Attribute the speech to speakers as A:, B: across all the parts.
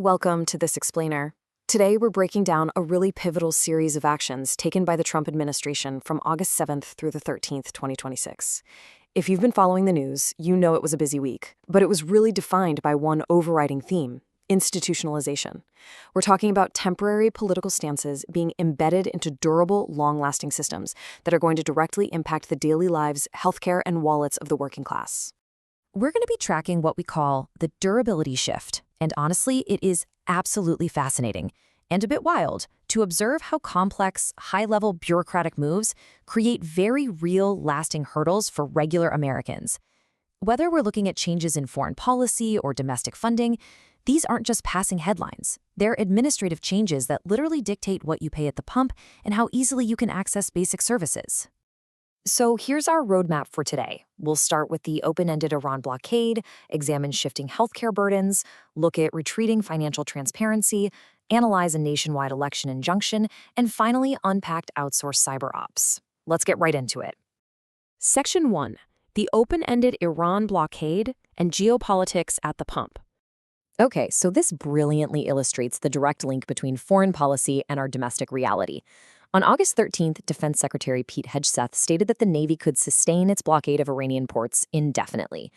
A: Welcome to This Explainer. Today, we're breaking down a really pivotal series of actions taken by the Trump administration from August 7th through the 13th, 2026. If you've been following the news, you know it was a busy week, but it was really defined by one overriding theme: institutionalization. We're talking about temporary political stances being embedded into durable, long-lasting systems that are going to directly impact the daily lives, healthcare, and wallets of the working class.
B: We're going to be tracking what we call the durability shift, and honestly, it is absolutely fascinating and a bit wild to observe how complex, high-level bureaucratic moves create very real, lasting hurdles for regular Americans. Whether we're looking at changes in foreign policy or domestic funding, these aren't just passing headlines. They're administrative changes that literally dictate what you pay at the pump and how easily you can access basic services. So here's our roadmap for today. We'll start with the open-ended Iran blockade, examine shifting healthcare burdens, look at retreating financial transparency, analyze a nationwide election injunction, and finally unpack outsourced cyber ops. Let's get right into it.
A: Section 1. The open-ended Iran blockade and geopolitics at the pump.
B: Okay, so this brilliantly illustrates the direct link between foreign policy and our domestic reality. On August 13th, Defense Secretary Pete Hegseth stated that the Navy could sustain its blockade of Iranian ports indefinitely.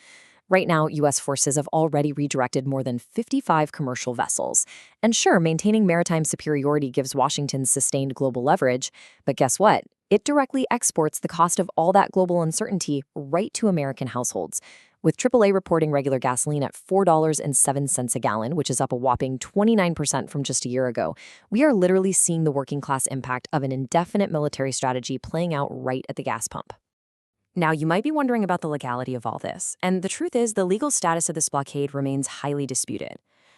B: Right now, U.S. forces have already redirected more than 55 commercial vessels. And sure, maintaining maritime superiority gives Washington sustained global leverage, but guess what? It directly exports the cost of all that global uncertainty right to American households. With AAA reporting regular gasoline at $4.07 a gallon, which is up a whopping 29% from just a year ago, we are literally seeing the working class impact of an indefinite military strategy playing out right at the gas pump. Now, you might be wondering about the legality of all this, and the truth is the legal status of this blockade remains highly disputed.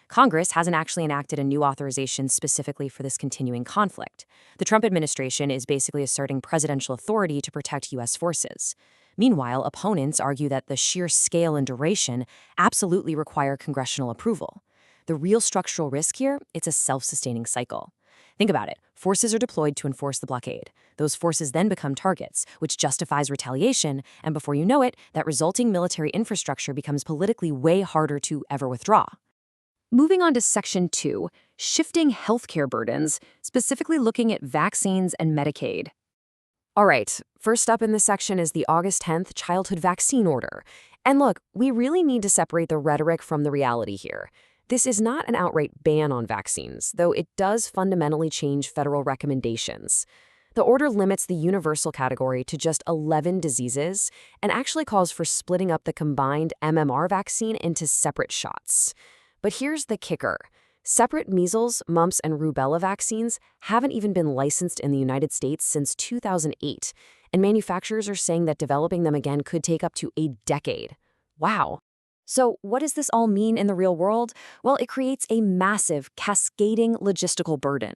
B: Congress hasn't actually enacted a new authorization specifically for this continuing conflict. The Trump administration is basically asserting presidential authority to protect U.S. forces. Meanwhile, opponents argue that the sheer scale and duration absolutely require congressional approval. The real structural risk here, it's a self-sustaining cycle. Think about it. Forces are deployed to enforce the blockade. Those forces then become targets, which justifies retaliation, and before you know it, that resulting military infrastructure becomes politically way harder to ever withdraw. Moving on to Section 2, shifting healthcare burdens, specifically looking at vaccines and Medicaid.
A: All right, first up in this section is the August 10th childhood vaccine order. And look, we really need to separate the rhetoric from the reality here. This is not an outright ban on vaccines, though it does fundamentally change federal recommendations. The order limits the universal category to just 11 diseases and actually calls for splitting up the combined MMR vaccine into separate shots. But here's the kicker. Separate measles, mumps, and rubella vaccines haven't even been licensed in the United States since 2008, and manufacturers are saying that developing them again could take up to a decade. Wow. So what does this all mean in the real world? Well, it creates a massive, cascading logistical burden.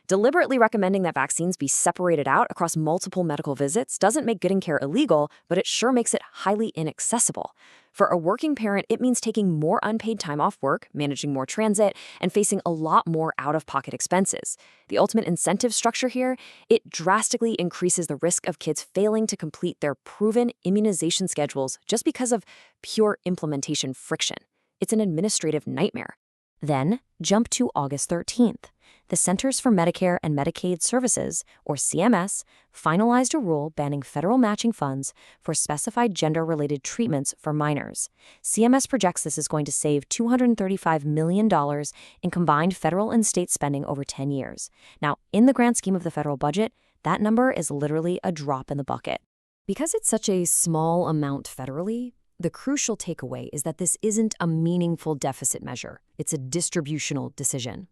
A: Deliberately recommending that vaccines be separated out across multiple medical visits doesn't make getting care illegal, but it sure makes it highly inaccessible. For a working parent, it means taking more unpaid time off work, managing more transit, and facing a lot more out-of-pocket expenses. The ultimate incentive structure here, it drastically increases the risk of kids failing to complete their proven immunization schedules just because of pure implementation friction. It's an administrative nightmare. Then, jump to August 13th. The Centers for Medicare and Medicaid Services, or CMS, finalized a rule banning federal matching funds for specified gender-related treatments for minors. CMS projects this is going to save $235 million in combined federal and state spending over 10 years. Now, in the grand scheme of the federal budget, that number is literally a drop in the bucket. Because it's such a small amount federally, the crucial takeaway is that this isn't a meaningful deficit measure. It's a distributional decision.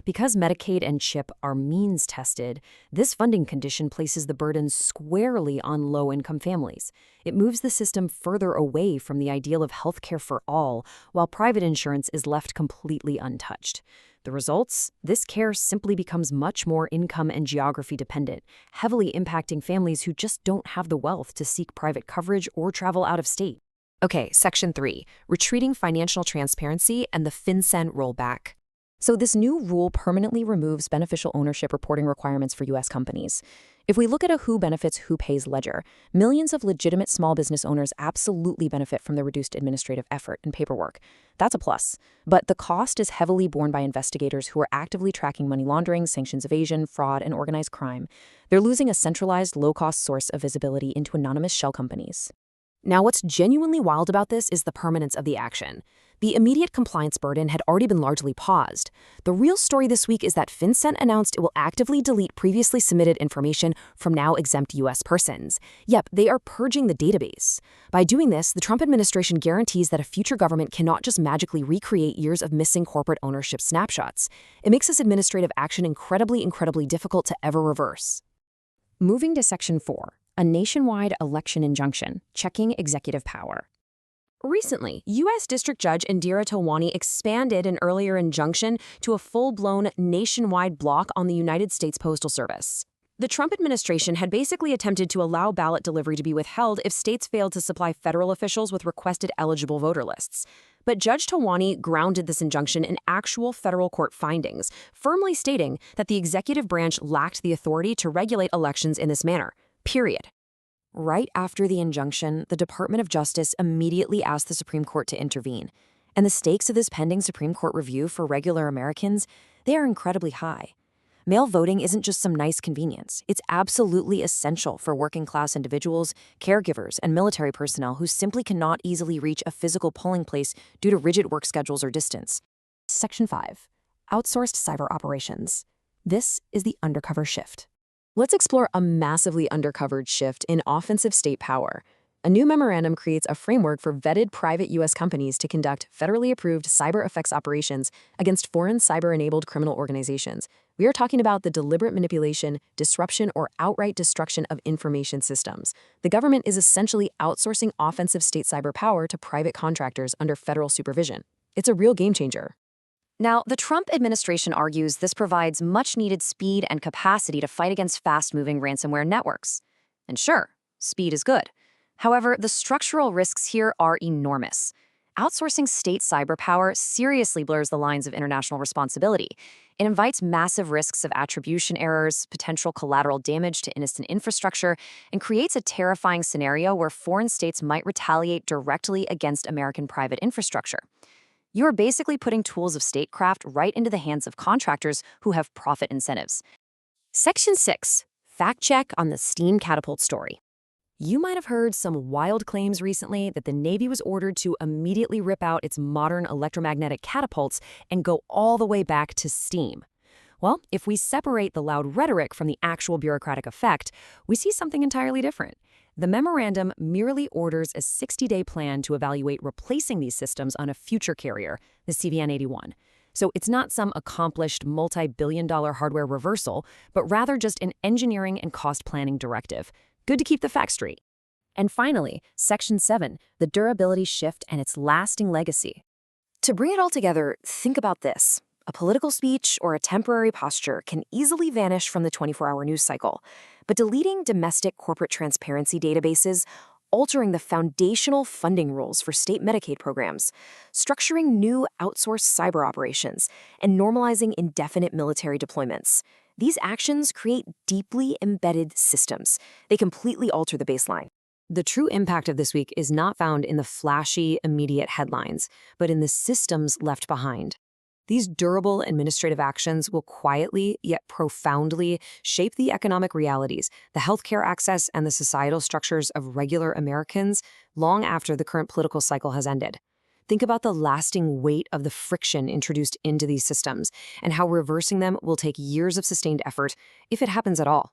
A: Because Medicaid and CHIP are means-tested, this funding condition places the burden squarely on low-income families. It moves the system further away from the ideal of healthcare for all, while private insurance is left completely untouched. The results? This care simply becomes much more income and geography dependent, heavily impacting families who just don't have the wealth to seek private coverage or travel out of state. Okay, Section 3, retreating financial transparency and the FinCEN rollback.
B: So this new rule permanently removes beneficial ownership reporting requirements for U.S. companies. If we look at a who benefits, who pays ledger, millions of legitimate small business owners absolutely benefit from the reduced administrative effort and paperwork. That's a plus. But the cost is heavily borne by investigators who are actively tracking money laundering, sanctions evasion, fraud, and organized crime. They're losing a centralized, low-cost source of visibility into anonymous shell companies.
A: Now, what's genuinely wild about this is the permanence of the action. The immediate compliance burden had already been largely paused. The real story this week is that FinCEN announced it will actively delete previously submitted information from now exempt U.S. persons. Yep, they are purging the database. By doing this, the Trump administration guarantees that a future government cannot just magically recreate years of missing corporate ownership snapshots. It makes this administrative action incredibly difficult to ever reverse.
B: Moving to Section 4, a nationwide election injunction, checking executive power.
A: Recently, U.S. District Judge Indira Tawani expanded an earlier injunction to a full-blown nationwide block on the United States Postal Service. The Trump administration had basically attempted to allow ballot delivery to be withheld if states failed to supply federal officials with requested eligible voter lists. But Judge Tawani grounded this injunction in actual federal court findings, firmly stating that the executive branch lacked the authority to regulate elections in this manner, period.
B: Right after the injunction, the Department of Justice immediately asked the Supreme Court to intervene. And the stakes of this pending Supreme Court review for regular Americans, they are incredibly high. Mail voting isn't just some nice convenience. It's absolutely essential for working-class individuals, caregivers, and military personnel who simply cannot easily reach a physical polling place due to rigid work schedules or distance. Section 5. Outsourced cyber operations. This is the undercover shift. Let's explore a massively undercovered shift in offensive state power. A new memorandum creates a framework for vetted private U.S. companies to conduct federally approved cyber effects operations against foreign cyber-enabled criminal organizations. We are talking about the deliberate manipulation, disruption, or outright destruction of information systems. The government is essentially outsourcing offensive state cyber power to private contractors under federal supervision. It's a real game changer. Now, the Trump administration argues this provides much-needed speed and capacity to fight against fast-moving ransomware networks. And sure, speed is good. However, the structural risks here are enormous. Outsourcing state cyber power seriously blurs the lines of international responsibility. It invites massive risks of attribution errors, potential collateral damage to innocent infrastructure, and creates a terrifying scenario where foreign states might retaliate directly against American private infrastructure. You are basically putting tools of statecraft right into the hands of contractors who have profit incentives.
A: Section 6. Fact check on the steam catapult story. You might have heard some wild claims recently that the Navy was ordered to immediately rip out its modern electromagnetic catapults and go all the way back to steam. Well, if we separate the loud rhetoric from the actual bureaucratic effect, we see something entirely different. The memorandum merely orders a 60-day plan to evaluate replacing these systems on a future carrier, the CVN-81. So it's not some accomplished multi-billion-dollar hardware reversal, but rather just an engineering and cost planning directive. Good to keep the facts straight. And finally, Section 7, the durability shift and its lasting legacy. To bring it all together, think about this. A political speech or a temporary posture can easily vanish from the 24-hour news cycle, but deleting domestic corporate transparency databases, altering the foundational funding rules for state Medicaid programs, structuring new outsourced cyber operations, and normalizing indefinite military deployments. These actions create deeply embedded systems. They completely alter the baseline. The true impact of this week is not found in the flashy, immediate headlines, but in the systems left behind. These durable administrative actions will quietly, yet profoundly, shape the economic realities, the healthcare access, and the societal structures of regular Americans long after the current political cycle has ended. Think about the lasting weight of the friction introduced into these systems and how reversing them will take years of sustained effort, if it happens at all.